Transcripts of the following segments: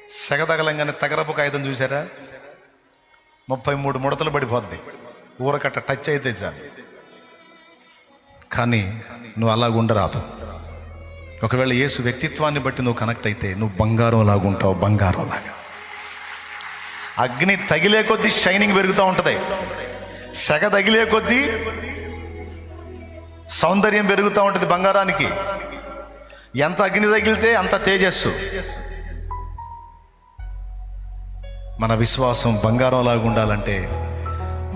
సెగ తగలంగానే తగరపు కాగితం చూసారా, 33 ముడతలు పడిపోద్ది, ఊరకట్ట టచ్ అయితే చాలు. కానీ నువ్వు అలాగుండరాదు. ఒకవేళ యేసు వ్యక్తిత్వాన్ని బట్టి నువ్వు కనెక్ట్ అయితే నువ్వు బంగారం లాగుంటావు, బంగారం లాగా. అగ్ని తగిలే కొద్దీ షైనింగ్ పెరుగుతూ ఉంటుంది, సెగ తగిలే కొద్దీ సౌందర్యం పెరుగుతూ ఉంటుంది బంగారానికి. ఎంత అగ్ని తగిలితే అంత తేజస్సు. మన విశ్వాసం బంగారం లాగా ఉండాలంటే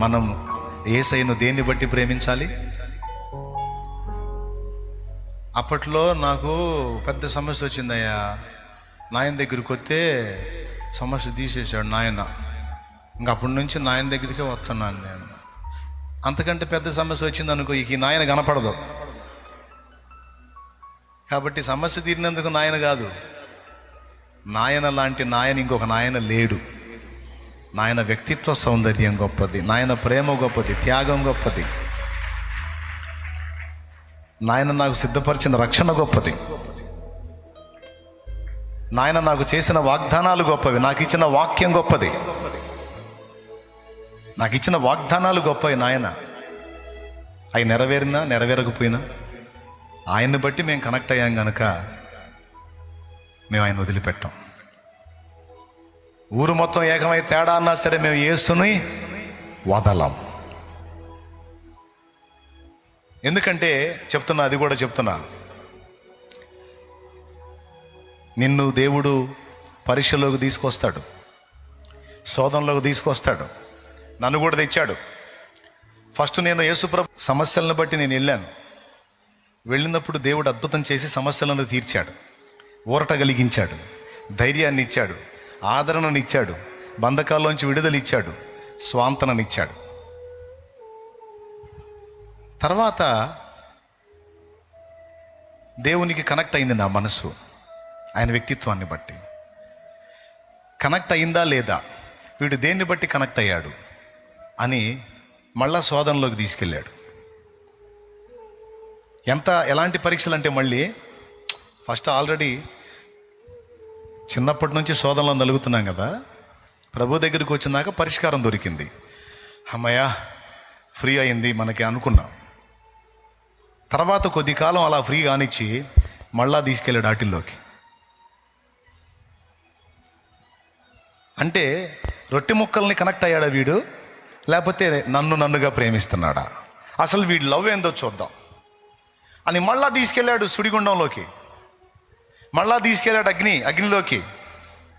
మనం యేసయ్యను దేన్ని బట్టి ప్రేమించాలి? అప్పట్లో నాకు పెద్ద సమస్య వచ్చిందయ్యా, నాయన దగ్గరికి వస్తే సమస్య తీసేశాడు నాయన. ఇంకా అప్పటి నుంచి నాయన దగ్గరికే వస్తున్నాను నేను. అంతకంటే పెద్ద సమస్య వచ్చింది అనుకో, ఈ నాయన కనపడదు. కాబట్టి సమస్య తీరినందుకు నాయన కాదు, నాయన లాంటి నాయన ఇంకొక నాయన లేడు. నాయన వ్యక్తిత్వ సౌందర్యం గొప్పది, నాయన ప్రేమ గొప్పది, త్యాగం గొప్పది, నాయన నాకు సిద్ధపరిచిన రక్షణ గొప్పది, నాయన నాకు చేసిన వాగ్దానాలు గొప్పవి, నాకు ఇచ్చిన వాక్యం గొప్పది, నాకు ఇచ్చిన వాగ్దానాలు గొప్పవి. నాయన అవి నెరవేరినా నెరవేరకపోయినా ఆయన్ని బట్టి మేము కనెక్ట్ అయ్యాం కనుక మేము ఆయన వదిలిపెట్టాం. ఊరు మొత్తం ఏకమై తేడా అన్నా సరే మేము యేసుని వదలం. ఎందుకంటే చెప్తున్నా, అది కూడా చెప్తున్నా, నిన్ను దేవుడు పరీక్షలోకి తీసుకొస్తాడు, శోధనలోకి తీసుకొస్తాడు. నన్ను కూడా తెచ్చాడు. ఫస్ట్ నేను యేసుప్రభు సమస్యలను బట్టి నేను వెళ్ళినప్పుడు దేవుడు అద్భుతం చేసి సమస్యలను తీర్చాడు, ఊరట కలిగించాడు, ధైర్యాన్ని ఇచ్చాడు, ఆదరణనిచ్చాడు, బంధకాల్లోంచి విడుదలిచ్చాడు, స్వాంతననిచ్చాడు. తర్వాత దేవునికి కనెక్ట్ అయింది నా మనసు, ఆయన వ్యక్తిత్వాన్ని బట్టి కనెక్ట్ అయిందా లేదా, వీడు దేన్ని బట్టి కనెక్ట్ అయ్యాడు అని మళ్ళా శోధనలోకి తీసుకెళ్ళాడు. ఎలాంటి పరీక్షలు అంటే, మళ్ళీ ఫస్ట్ ఆల్రెడీ చిన్నప్పటి నుంచి శోధనలో నలుగుతున్నాం కదా, ప్రభు దగ్గరికి వచ్చినాక పరిష్కారం దొరికింది, అమ్మయ్య ఫ్రీ అయింది మనకి అనుకున్నాం. తర్వాత కొద్ది కాలం అలా ఫ్రీ కానిచ్చి మళ్ళా తీసుకెళ్ళాడు ఆటిల్లోకి. అంటే రొట్టె ముక్కల్ని కనెక్ట్ అయ్యాడా వీడు, లేకపోతే నన్నుగా ప్రేమిస్తున్నాడా, అసలు వీడి లవ్ ఏందో చూద్దాం అని మళ్ళా తీసుకెళ్ళాడు సుడిగుండంలోకి, మళ్ళా తీసుకెళ్ళాడు అగ్నిలోకి.